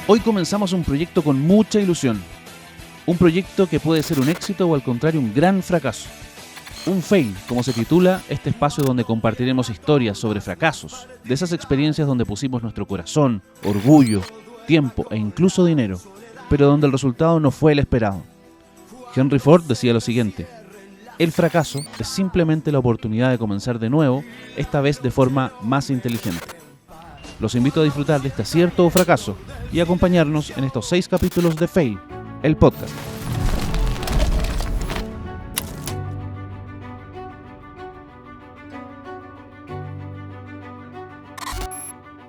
Hoy comenzamos un proyecto con mucha ilusión. Un proyecto que puede ser un éxito o al contrario un gran fracaso. Un fail, como se titula este espacio donde compartiremos historias sobre fracasos, de esas experiencias donde pusimos nuestro corazón, orgullo, tiempo e incluso dinero, pero donde el resultado no fue el esperado. Henry Ford decía lo siguiente: el fracaso es simplemente la oportunidad de comenzar de nuevo, esta vez de forma más inteligente. Los invito a disfrutar de este acierto o fracaso y acompañarnos en estos 6 capítulos de Fail, el podcast.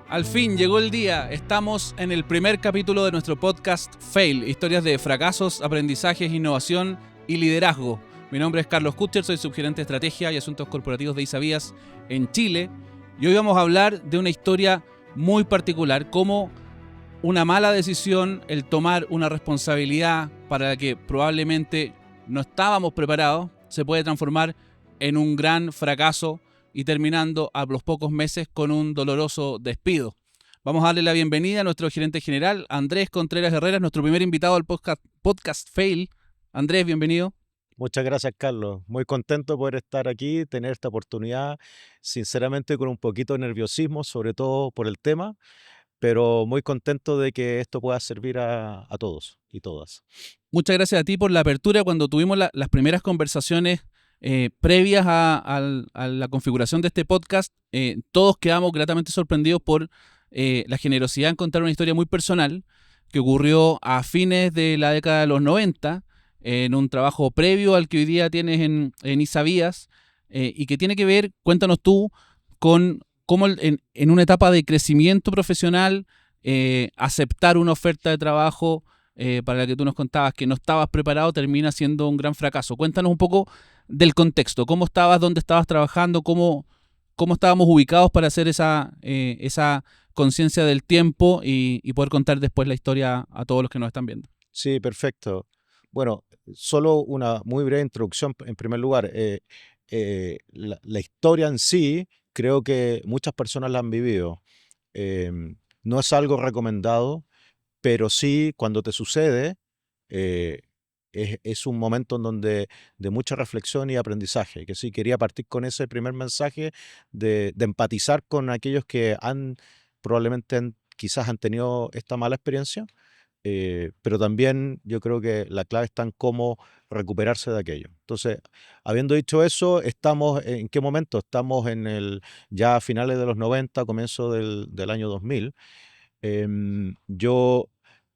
Al fin llegó el día, estamos en el primer capítulo de nuestro podcast Fail, historias de fracasos, aprendizajes, innovación y liderazgo. Mi nombre es Carlos Kutcher, soy subgerente de estrategia y asuntos corporativos de Isavías en Chile y hoy vamos a hablar de una historia muy particular, como una mala decisión, el tomar una responsabilidad para la que probablemente no estábamos preparados, se puede transformar en un gran fracaso y terminando a los pocos meses con un doloroso despido. Vamos a darle la bienvenida a nuestro gerente general, Andrés Contreras Herreras, nuestro primer invitado al podcast Fail. Andrés, bienvenido. Muchas gracias, Carlos. Muy contento de poder estar aquí, tener esta oportunidad, sinceramente con un poquito de nerviosismo, sobre todo por el tema, pero muy contento de que esto pueda servir a todos y todas. Muchas gracias a ti por la apertura. Cuando tuvimos las primeras conversaciones previas a la configuración de este podcast, todos quedamos gratamente sorprendidos por la generosidad en contar una historia muy personal que ocurrió a fines de la década de los 90, en un trabajo previo al que hoy día tienes en Isavías, y que tiene que ver, cuéntanos tú, con cómo en una etapa de crecimiento profesional, aceptar una oferta de trabajo para la que tú nos contabas que no estabas preparado, termina siendo un gran fracaso. Cuéntanos un poco del contexto, cómo estabas, dónde estabas trabajando, cómo estábamos ubicados para hacer esa conciencia del tiempo y poder contar después la historia a todos los que nos están viendo. Sí, perfecto. Bueno, solo una muy breve introducción en primer lugar. La historia en sí, creo que muchas personas la han vivido. No es algo recomendado, pero sí, cuando te sucede, eh, es un momento en donde de mucha reflexión y aprendizaje, que sí, quería partir con ese primer mensaje de empatizar con aquellos que probablemente quizás han tenido esta mala experiencia, pero también yo creo que la clave está en cómo recuperarse de aquello. Entonces, habiendo dicho eso, ¿en qué momento? Estamos ya a finales de los 90, comienzo del año 2000. Yo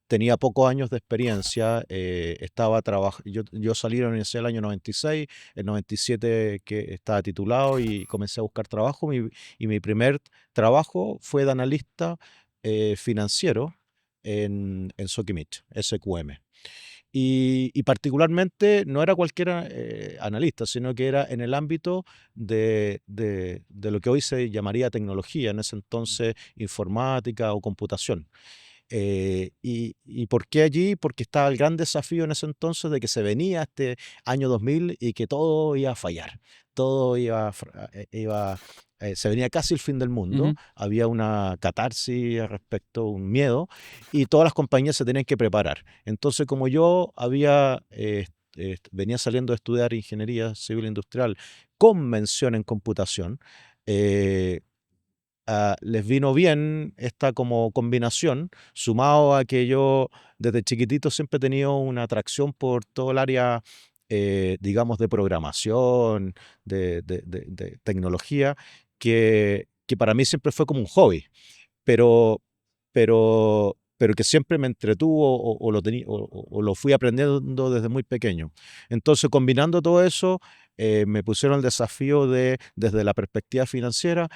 tenía pocos años de experiencia, yo salí de la universidad el año 96, el 97 que estaba titulado y comencé a buscar trabajo. Y mi primer trabajo fue de analista financiero en Sokimich, SQM. Y particularmente no era cualquier analista, sino que era en el ámbito de lo que hoy se llamaría tecnología, en ese entonces informática o computación. ¿Y por qué allí? Porque estaba el gran desafío en ese entonces de que se venía este año 2000 y que todo iba a fallar, todo se venía casi el fin del mundo, había una catarsis al respecto, un miedo, y todas las compañías se tenían que preparar. Entonces, como yo venía saliendo de estudiar ingeniería civil industrial con mención en computación, les vino bien esta como combinación, sumado a que yo desde chiquitito siempre he tenido una atracción por todo el área, digamos, de programación, de tecnología, que para mí siempre fue como un hobby, pero, pero que siempre me entretuvo o lo fui aprendiendo desde muy pequeño. Entonces, combinando todo eso, me pusieron el desafío desde la perspectiva financiera,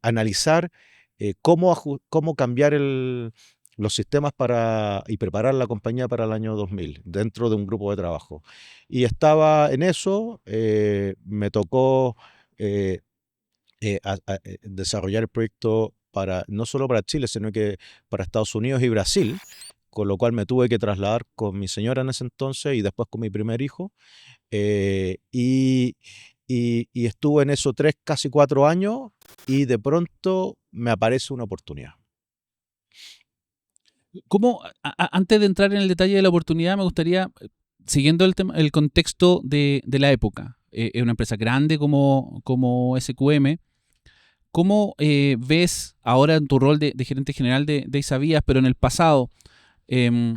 analizar cómo cambiar los sistemas y preparar la compañía para el año 2000 dentro de un grupo de trabajo. Y estaba en eso, me tocó eh, desarrollar el proyecto no solo para Chile, sino que para Estados Unidos y Brasil, con lo cual me tuve que trasladar con mi señora en ese entonces y después con mi primer hijo. Y estuve en eso casi 4 años y de pronto me aparece una oportunidad. ¿Cómo, antes de entrar en el detalle de la oportunidad, me gustaría, siguiendo el contexto de la época, es una empresa grande como SQM, ¿cómo ves ahora en tu rol de gerente general de Isavías, pero en el pasado? em,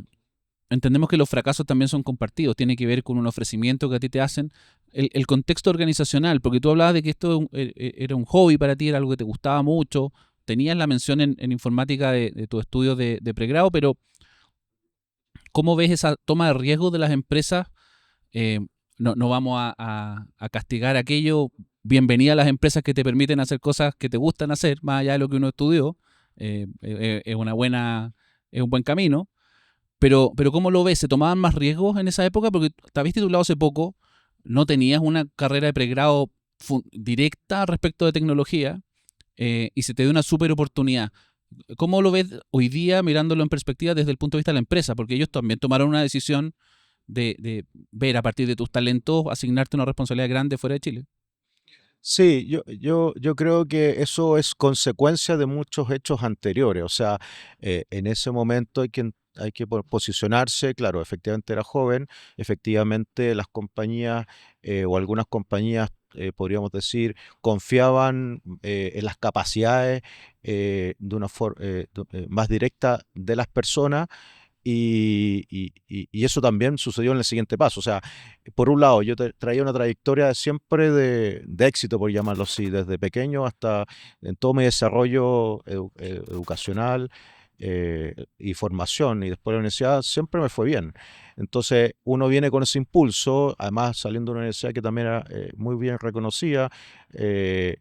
Entendemos que los fracasos también son compartidos, tiene que ver con un ofrecimiento que a ti te hacen. El contexto organizacional, porque tú hablabas de que esto era un hobby para ti, era algo que te gustaba mucho, tenías la mención en informática de tus estudios de pregrado, pero ¿cómo ves esa toma de riesgo de las empresas? Eh, no vamos a castigar aquello. Bienvenida a las empresas que te permiten hacer cosas que te gustan hacer, más allá de lo que uno estudió. Es una buena, es un buen camino. Pero ¿cómo lo ves? ¿Se tomaban más riesgos en esa época? Porque te habías titulado hace poco, no tenías una carrera de pregrado directa respecto de tecnología, y se te dio una súper oportunidad. ¿Cómo lo ves hoy día mirándolo en perspectiva desde el punto de vista de la empresa? Porque ellos también tomaron una decisión de ver a partir de tus talentos, asignarte una responsabilidad grande fuera de Chile. Sí, yo creo que eso es consecuencia de muchos hechos anteriores. O sea, en ese momento hay que posicionarse. Claro, efectivamente era joven, efectivamente las compañías o algunas compañías, podríamos decir, confiaban en las capacidades de una forma más directa de las personas. Y eso también sucedió en el siguiente paso. O sea, por un lado, yo traía una trayectoria siempre de éxito, por llamarlo así, desde pequeño hasta en todo mi desarrollo educacional y formación, y después de la universidad siempre me fue bien. Entonces, uno viene con ese impulso, además saliendo de una universidad que también era muy bien reconocida. eh,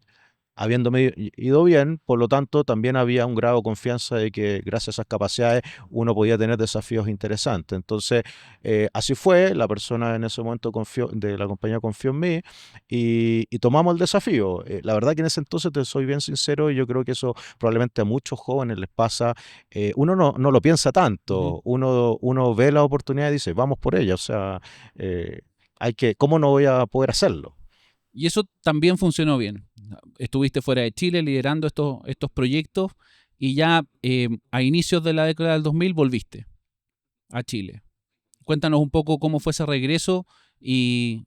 Habiéndome ido bien, por lo tanto, también había un grado de confianza de que gracias a esas capacidades uno podía tener desafíos interesantes. Entonces, así fue, la persona en ese momento de la compañía confió en mí y tomamos el desafío. La verdad que en ese entonces, te soy bien sincero, y yo creo que eso probablemente a muchos jóvenes les pasa. Uno no lo piensa Ujú. tanto, uno ve la oportunidad y dice, vamos por ella. O sea, ¿cómo no voy a poder hacerlo? Y eso también funcionó bien. Estuviste fuera de Chile liderando estos proyectos y ya a inicios de la década del 2000 volviste a Chile. Cuéntanos un poco cómo fue ese regreso y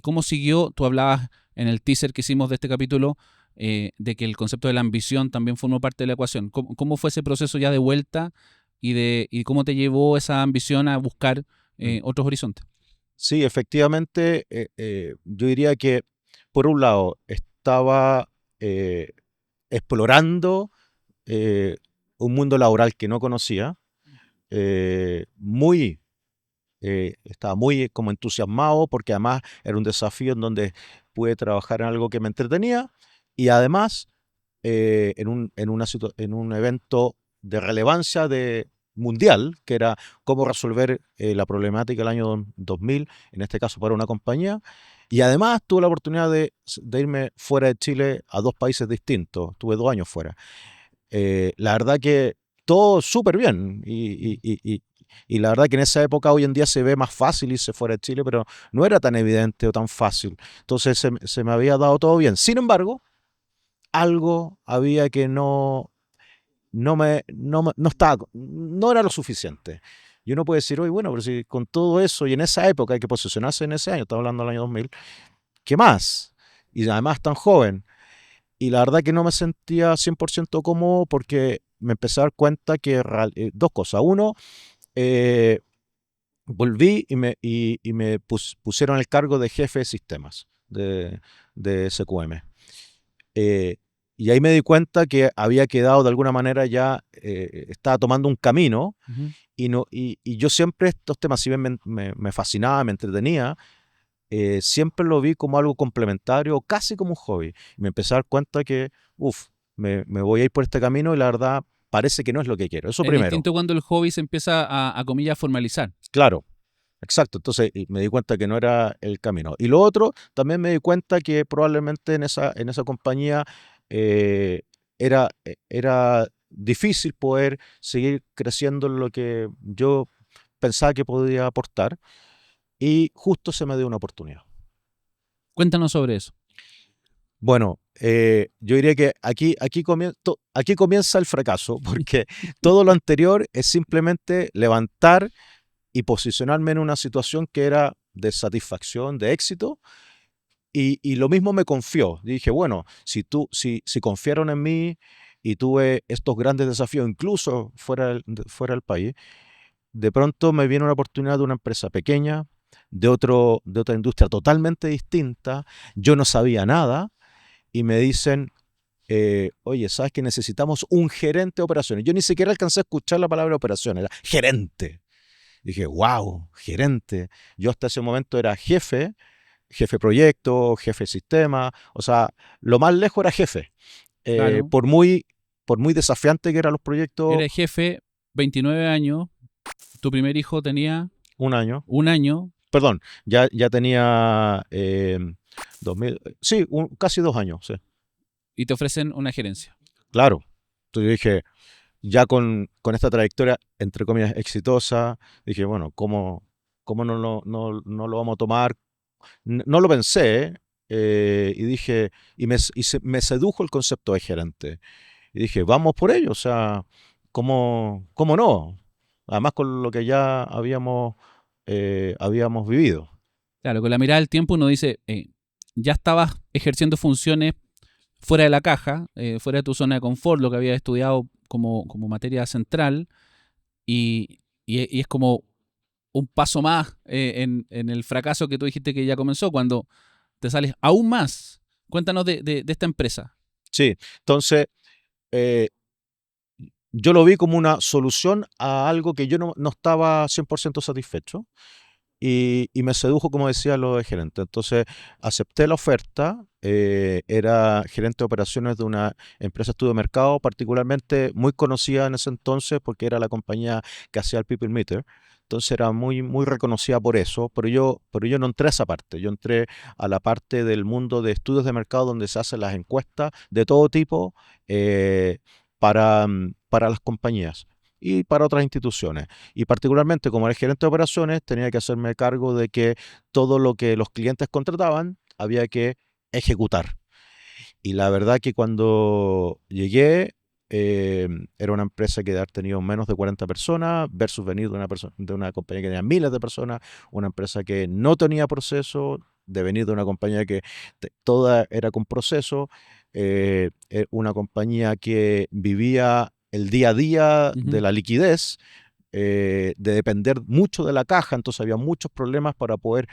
cómo siguió. Tú hablabas en el teaser que hicimos de este capítulo de que el concepto de la ambición también formó parte de la ecuación. ¿Cómo fue ese proceso ya de vuelta y cómo te llevó esa ambición a buscar Mm. otros horizontes? Sí, efectivamente, yo diría que por un lado estaba eh, explorando eh, un mundo laboral que no conocía, estaba muy como entusiasmado porque además era un desafío en donde pude trabajar en algo que me entretenía, y además en un evento de relevancia mundial, que era cómo resolver la problemática del año 2000, en este caso para una compañía. Y además tuve la oportunidad de irme fuera de Chile a dos países distintos. Tuve 2 años fuera. La verdad que todo súper bien. Y la verdad que en esa época, hoy en día, se ve más fácil irse fuera de Chile, pero no era tan evidente o tan fácil. Entonces se me había dado todo bien. Sin embargo, algo había que no estaba, no era lo suficiente. Y uno puede decir, oye, bueno, pero si con todo eso y en esa época hay que posicionarse en ese año, estamos hablando del año 2000, ¿qué más? Y además tan joven. Y la verdad que no me sentía 100% cómodo porque me empecé a dar cuenta que dos cosas. Uno, eh, volví y me pusieron el cargo de jefe de sistemas de SQM. Eh, y ahí me di cuenta que había quedado de alguna manera ya, estaba tomando un camino, Ujú. y yo siempre estos temas, si bien me fascinaba, me entretenía, siempre lo vi como algo complementario, casi como un hobby. Y me empecé a dar cuenta que, uff, me voy a ir por este camino y la verdad parece que no es lo que quiero. Eso Es primero. distinto cuando el hobby se empieza a comillas, formalizar. Claro, exacto. Entonces y me di cuenta que no era el camino. Y lo otro, también me di cuenta que probablemente en esa compañía era difícil poder seguir creciendo en lo que yo pensaba que podía aportar, y justo se me dio una oportunidad. Cuéntanos sobre eso. Bueno, yo diría que aquí comienza el fracaso, porque todo lo anterior es simplemente levantar y posicionarme en una situación que era de satisfacción, de éxito, y lo mismo me confió. Dije, bueno, si confiaron en mí y tuve estos grandes desafíos, incluso fuera del país, de pronto me viene una oportunidad de una empresa pequeña, de otra industria totalmente distinta. Yo no sabía nada y me dicen, oye, ¿sabes que necesitamos un gerente de operaciones? Yo ni siquiera alcancé a escuchar la palabra operaciones, era gerente. Dije, wow, gerente. Yo hasta ese momento era jefe proyecto, jefe sistema, o sea, lo más lejos era jefe. Eh, Claro. por muy, por muy desafiante que eran los proyectos, Eres jefe, 29 años, tu primer hijo tenía un año. 1 año Perdón, ya tenía 2000, sí, casi 2 años, sí, y te ofrecen una gerencia. claro. Entonces yo dije, ya con esta trayectoria, entre comillas, exitosa, dije, bueno, ¿cómo no lo vamos a tomar? No lo pensé, y dije, me sedujo el concepto de gerente. Y dije, vamos por ello, o sea, ¿cómo no? Además con lo que ya habíamos vivido. Claro, con la mirada del tiempo uno dice, ya estabas ejerciendo funciones fuera de la caja, fuera de tu zona de confort, lo que habías estudiado como materia central, y es como un paso más en el fracaso que tú dijiste que ya comenzó, cuando te sales aún más. Cuéntanos de esta empresa. Sí, entonces eh, yo lo vi como una solución a algo que yo no estaba 100% satisfecho. Y me sedujo, como decía, lo de gerente. Entonces acepté la oferta, era gerente de operaciones de una empresa de estudio de mercado, particularmente muy conocida en ese entonces porque era la compañía que hacía el People Meter. Entonces era muy reconocida por eso, pero yo no entré a esa parte, yo entré a la parte del mundo de estudios de mercado donde se hacen las encuestas de todo tipo, para las compañías y para otras instituciones. Y particularmente como era gerente de operaciones, tenía que hacerme cargo de que todo lo que los clientes contrataban había que ejecutar. Y la verdad que cuando llegué, era una empresa que había tenido menos de 40 personas versus venir de una compañía que tenía miles de personas, una empresa que no tenía proceso, de venir de una compañía que toda era con proceso, una compañía que vivía el día a día de Ujú. la liquidez, de depender mucho de la caja, entonces había muchos problemas para poder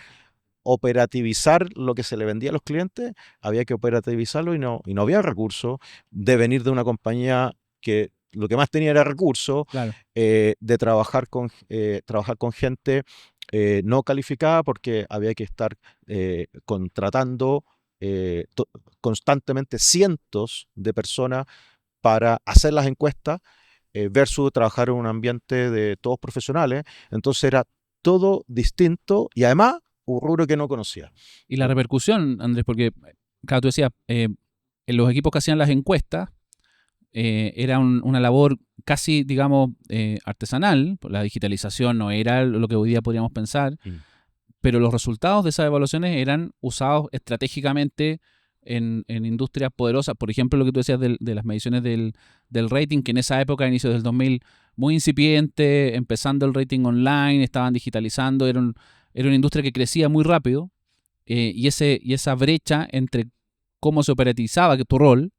operativizar lo que se le vendía a los clientes, había que operativizarlo y no había recursos, de venir de una compañía que lo que más tenía era recursos, Claro. de trabajar con gente no calificada porque había que estar contratando eh, to- constantemente cientos de personas para hacer las encuestas, versus trabajar en un ambiente de todos profesionales. Entonces era todo distinto y además un rubro que no conocía. Y la repercusión, Andrés, porque, claro, tú decías, en los equipos que hacían las encuestas, era una labor casi, digamos, artesanal. La digitalización no era lo que hoy día podríamos pensar, Mm. pero los resultados de esas evaluaciones eran usados estratégicamente en industrias poderosas. Por ejemplo, lo que tú decías de las mediciones del rating, que en esa época, a inicios del 2000, muy incipiente, empezando el rating online, estaban digitalizando, era una industria que crecía muy rápido, y esa brecha entre cómo se operatizaba tu rol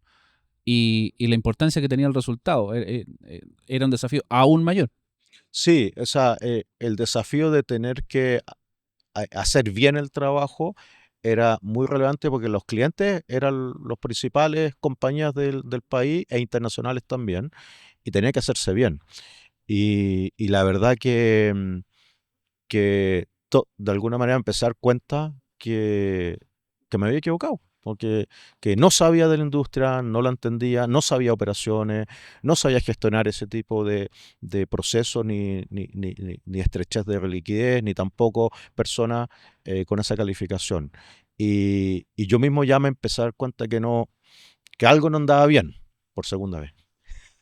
y la importancia que tenía el resultado era un desafío aún mayor. Sí, o sea, el desafío de tener que hacer bien el trabajo era muy relevante porque los clientes eran los principales compañías del país e internacionales también, y tenía que hacerse bien. Y la verdad que de alguna manera empecé a dar cuenta que me había equivocado, porque que no sabía de la industria, no la entendía, no sabía operaciones, no sabía gestionar ese tipo de procesos, ni estrechez de liquidez, ni tampoco personas con esa calificación. Y yo mismo ya me empecé a dar cuenta que algo no andaba bien por segunda vez.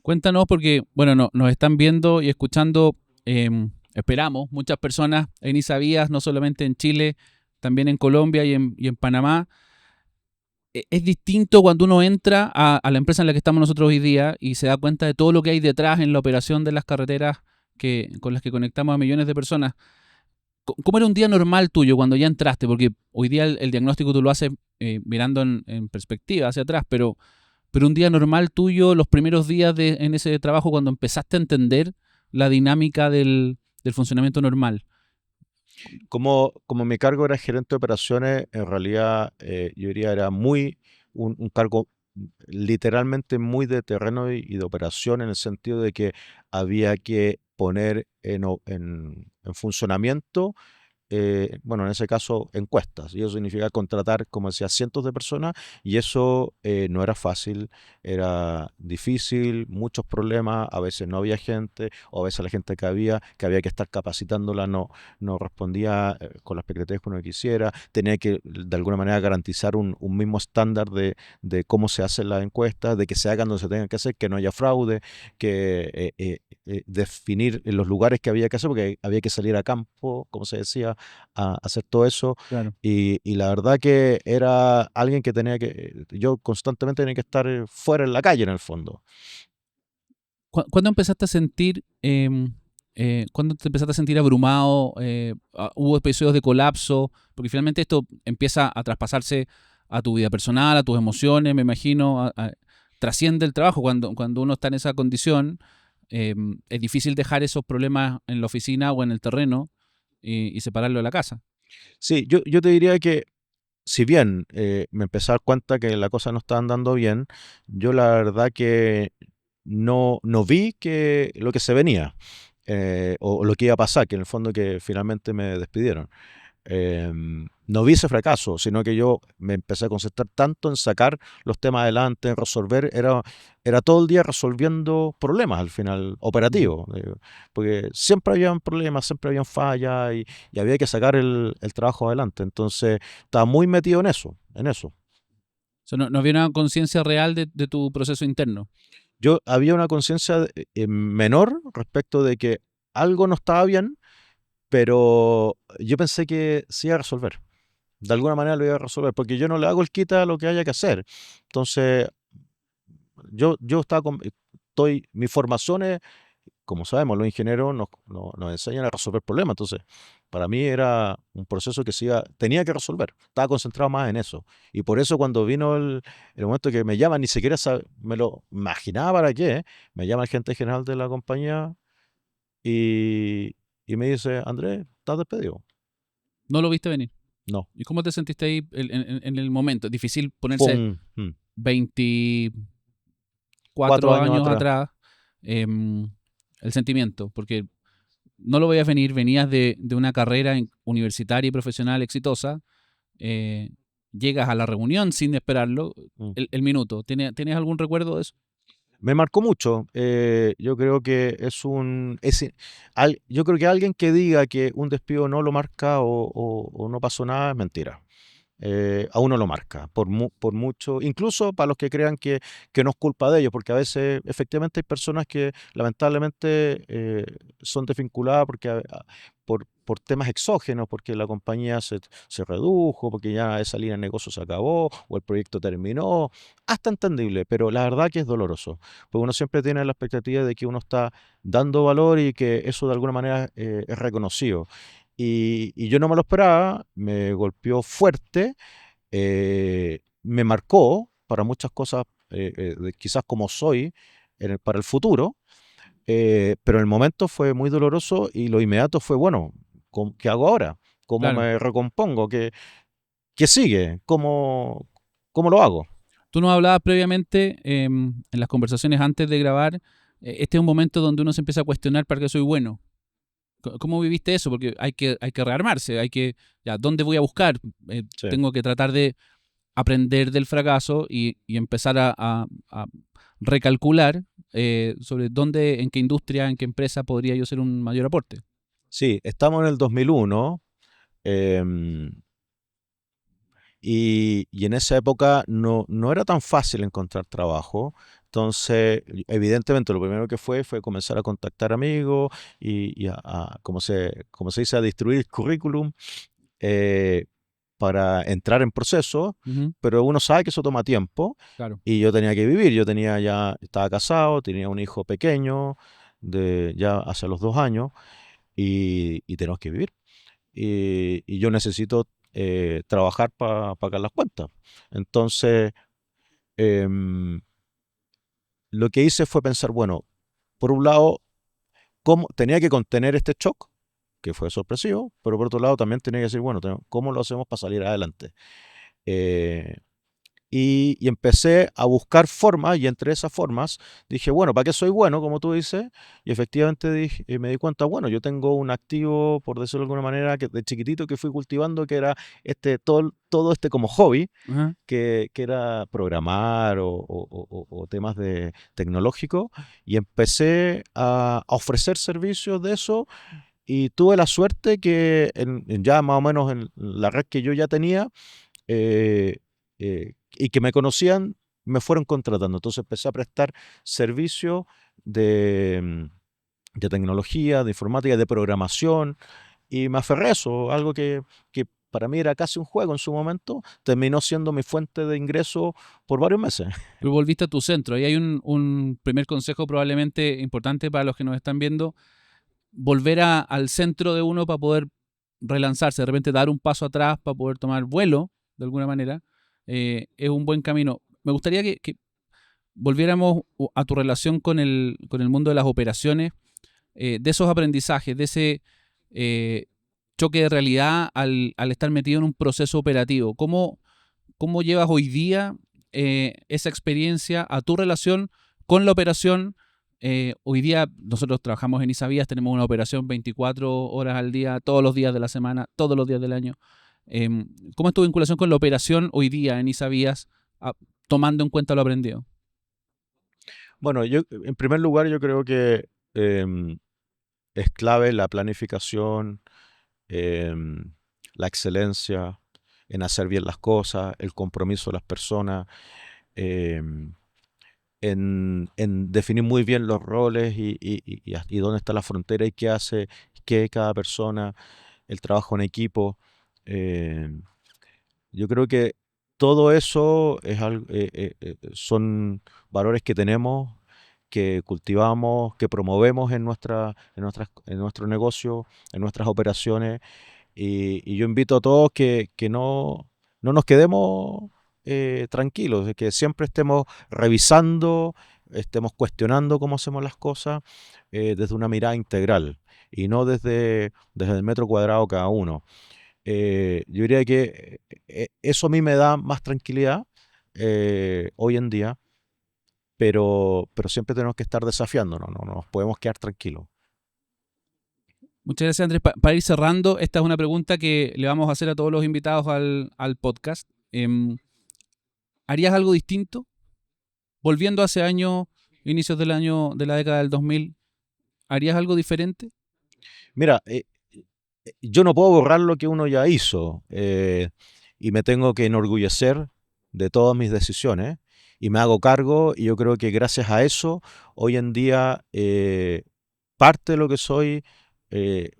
Cuéntanos porque, bueno, nos están viendo y escuchando, esperamos, muchas personas en Isaías, no solamente en Chile, también en Colombia y en Panamá. es distinto cuando uno entra a la empresa en la que estamos nosotros hoy día y se da cuenta de todo lo que hay detrás en la operación de las carreteras con las que conectamos a millones de personas. ¿Cómo era un día normal tuyo cuando ya entraste? Porque hoy día el diagnóstico tú lo haces mirando en perspectiva hacia atrás, pero un día normal tuyo, los primeros días en ese trabajo, cuando empezaste a entender la dinámica del funcionamiento normal. Como mi cargo era gerente de operaciones, en realidad yo diría era un cargo literalmente muy de terreno y de operación en el sentido de que había que poner en funcionamiento bueno, en ese caso, encuestas. Y eso significa contratar, como decía, cientos de personas y eso no era fácil, era difícil, muchos problemas, a veces no había gente, o a veces la gente que había que estar capacitándola, no respondía con las expectativas que uno quisiera, tenía que de alguna manera garantizar un mismo estándar de cómo se hacen las encuestas, de que se hagan donde se tengan que hacer, que no haya fraude, que definir los lugares que había que hacer, porque había que salir a campo, como se decía, a hacer todo eso. Claro. Y la verdad que era alguien que yo constantemente tenía que estar fuera en la calle en el fondo. ¿Cuándo empezaste a sentir, cuándo te empezaste a sentir abrumado? ¿Hubo episodios de colapso? Porque finalmente esto empieza a traspasarse a tu vida personal, a tus emociones, me imagino, trasciende el trabajo. Cuando uno está en esa condición, es difícil dejar esos problemas en la oficina o en el terreno y separarlo de la casa. Sí, yo te diría que si bien me empecé a dar cuenta que la cosa no estaba andando bien, yo la verdad que no vi que lo que se venía o lo que iba a pasar, que en el fondo que finalmente me despidieron. No vi ese fracaso, sino que yo me empecé a concentrar tanto en sacar los temas adelante, en resolver, era todo el día resolviendo problemas al final, Mm. operativos, porque siempre habían problemas, siempre habían fallas y había que sacar el trabajo adelante. Entonces, estaba muy metido en eso, en eso. O sea, no había una conciencia real de tu proceso interno. Yo había una conciencia menor respecto de que algo no estaba bien, pero yo pensé que se iba a resolver. De alguna manera lo iba a resolver, porque yo no le hago el quita a lo que haya que hacer. Entonces, yo estaba mi formación es, como sabemos, los ingenieros nos enseñan a resolver problemas. Entonces, para mí era un proceso que tenía que resolver. Estaba concentrado más en eso. Y por eso cuando vino el momento que me llaman, ni siquiera me lo imaginaba para qué, me llama el gerente general de la compañía y, y me dice, Andrés, estás despedido. No lo viste venir. No. ¿Y cómo te sentiste ahí en el momento? Difícil Fue ponerse 24 4 años años atrás. atrás el sentimiento, porque no lo veías venir, venías de una carrera universitaria y profesional exitosa, eh, llegas a la reunión sin esperarlo, Mm. el minuto. ¿Tienes algún recuerdo de eso? Me marcó mucho. Yo creo que yo creo que alguien que diga que un despido no lo marca o no pasó nada es mentira. A uno lo marca, por mucho, incluso para los que crean que no es culpa de ellos, porque a veces efectivamente hay personas que lamentablemente son desvinculadas por temas exógenos, porque la compañía se redujo, porque ya esa línea de negocio se acabó o el proyecto terminó, hasta entendible, pero la verdad que es doloroso, porque uno siempre tiene la expectativa de que uno está dando valor y que eso de alguna manera es reconocido. Y yo no me lo esperaba, me golpeó fuerte, me marcó para muchas cosas, quizás como soy para el futuro, pero en el momento fue muy doloroso y lo inmediato fue, bueno, ¿qué hago ahora? ¿Cómo Claro. me recompongo? ¿Qué sigue? ¿Cómo lo hago? Tú nos hablabas previamente en las conversaciones antes de grabar. Este es un momento donde uno se empieza a cuestionar para qué soy bueno. ¿Cómo viviste eso? Porque hay que rearmarse, ya, ¿dónde voy a buscar? Sí. Tengo que tratar de aprender del fracaso y empezar a recalcular sobre dónde, en qué industria, en qué empresa podría yo ser un mayor aporte. Sí, estamos en el 2001. em, y en esa época no era tan fácil encontrar trabajo. Entonces, evidentemente, lo primero que fue comenzar a contactar amigos y como se dice, a distribuir currículum. Eh, para entrar en proceso, Ujú, pero uno sabe que eso toma tiempo claro. y yo tenía que vivir. Estaba casado, tenía un hijo pequeño de ya hace los 2 años y tenemos que vivir. Y yo necesito trabajar para pagar las cuentas. Entonces, em, lo que hice fue pensar, bueno, por un lado, cómo tenía que contener este shock, que fue sorpresivo, pero por otro lado también tenía que decir, bueno, ¿cómo lo hacemos para salir adelante? Eh, y empecé a buscar formas, y entre esas formas dije, bueno, ¿para qué soy bueno, como tú dices? Y efectivamente me di cuenta, bueno, yo tengo un activo, por decirlo de alguna manera, que de chiquitito que fui cultivando, que era todo este como hobby, Ajá. que era programar o temas de tecnológicos, y empecé a ofrecer servicios de eso, y tuve la suerte que ya más o menos en la red que yo ya tenía, eh, y que me conocían, me fueron contratando. Entonces empecé a prestar servicios de, de tecnología, de informática, de programación, y me aferré a eso, algo que para mí era casi un juego en su momento, terminó siendo mi fuente de ingreso por varios meses. Pero volviste a tu centro. Ahí hay un primer consejo probablemente importante para los que nos están viendo. Volver al centro de uno para poder relanzarse, de repente dar un paso atrás para poder tomar vuelo, de alguna manera, es un buen camino. Me gustaría que volviéramos a tu relación con el mundo de las operaciones, de esos aprendizajes, de ese choque de realidad al estar metido en un proceso operativo. ¿Cómo llevas hoy día esa experiencia a tu relación con la operación? Hoy día nosotros trabajamos en Isavías, tenemos una operación 24 horas al día, todos los días de la semana, todos los días del año. Eh, ¿Cómo es tu vinculación con la operación hoy día en Isavías, tomando en cuenta lo aprendido? Bueno, en primer lugar yo creo que em, es clave la planificación, em, la excelencia en hacer bien las cosas, el compromiso de las personas, em, en definir muy bien los roles y dónde está la frontera y qué hace qué cada persona, el trabajo en equipo. em, yo creo que todo eso son valores que tenemos, que cultivamos, que promovemos en nuestro negocio, en nuestras operaciones. Y yo invito a todos que no nos quedemos tranquilos, de que siempre estemos revisando, estemos cuestionando cómo hacemos las cosas desde una mirada integral y no desde el metro cuadrado cada uno. Yo diría que eso a mí me da más tranquilidad hoy en día, pero siempre tenemos que estar desafiándonos, no nos podemos quedar tranquilos. Muchas gracias, Andrés. Para ir cerrando, esta es una pregunta que le vamos a hacer a todos los invitados al podcast. ¿Harías algo distinto? Volviendo hace años, inicios del año de la década del 2000, ¿harías algo diferente? Mira, yo no puedo borrar lo que uno ya hizo, y me tengo que enorgullecer de todas mis decisiones y me hago cargo, y yo creo que gracias a eso hoy en día parte de lo que soy eh,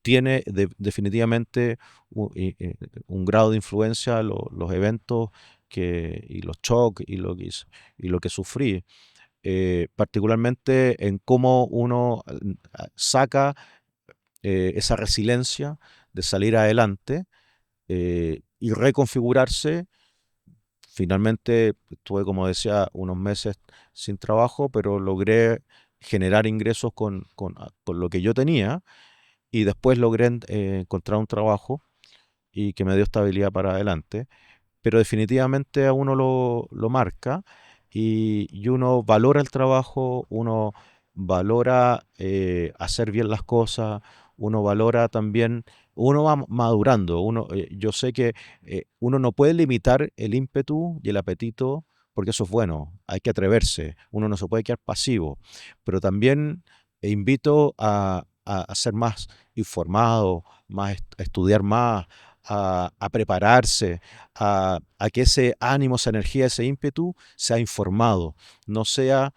tiene definitivamente un grado de influencia los eventos y los shocks y lo que sufrí, particularmente en cómo uno saca esa resiliencia de salir adelante y reconfigurarse. Finalmente tuve, como decía, unos meses sin trabajo, pero logré generar ingresos con lo que yo tenía, y después logré encontrar un trabajo y que me dio estabilidad para adelante. Pero definitivamente a uno lo marca, y uno valora el trabajo, uno valora hacer bien las cosas, uno valora también, uno va madurando. Yo sé que uno no puede limitar el ímpetu y el apetito, porque eso es bueno, hay que atreverse, uno no se puede quedar pasivo, pero también invito a ser más informado, a estudiar más, a prepararse, a que ese ánimo, esa energía, ese ímpetu sea informado, no sea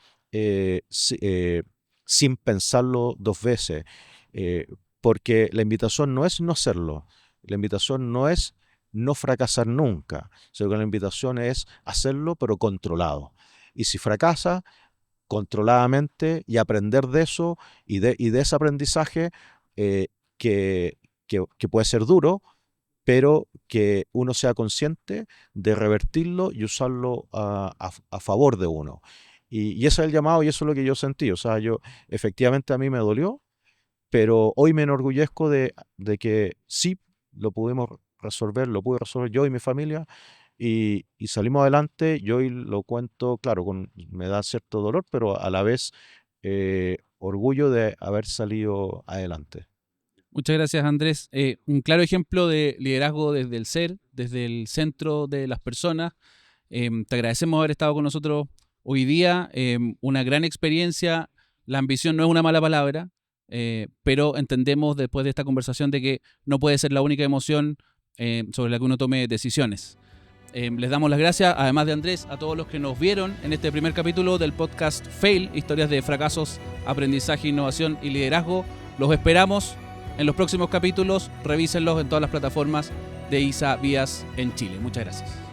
sin pensarlo dos veces, eh, porque la invitación no es no serlo, la invitación no es no fracasar nunca. O sea, que la invitación es hacerlo, pero controlado. Y si fracasa, controladamente y aprender de eso y de ese aprendizaje eh, que, que puede ser duro, pero que uno sea consciente de revertirlo y usarlo a favor de uno. Y ese es el llamado y eso es lo que yo sentí. O sea, efectivamente a mí me dolió, pero hoy me enorgullezco de que sí lo pudimos resolver, lo pude resolver yo y mi familia y salimos adelante. Yo hoy lo cuento, claro, me da cierto dolor, pero a la vez orgullo de haber salido adelante. Muchas gracias, Andrés. Un claro ejemplo de liderazgo desde el ser, desde el centro de las personas. Te agradecemos haber estado con nosotros hoy día. Una gran experiencia. La ambición no es una mala palabra, pero entendemos después de esta conversación de que no puede ser la única emoción sobre la que uno tome decisiones. Les damos las gracias, además de Andrés, a todos los que nos vieron en este primer capítulo del podcast Fail, historias de fracasos, aprendizaje, innovación y liderazgo. Los esperamos en los próximos capítulos. Revísenlos en todas las plataformas de ISA Vías en Chile. Muchas gracias.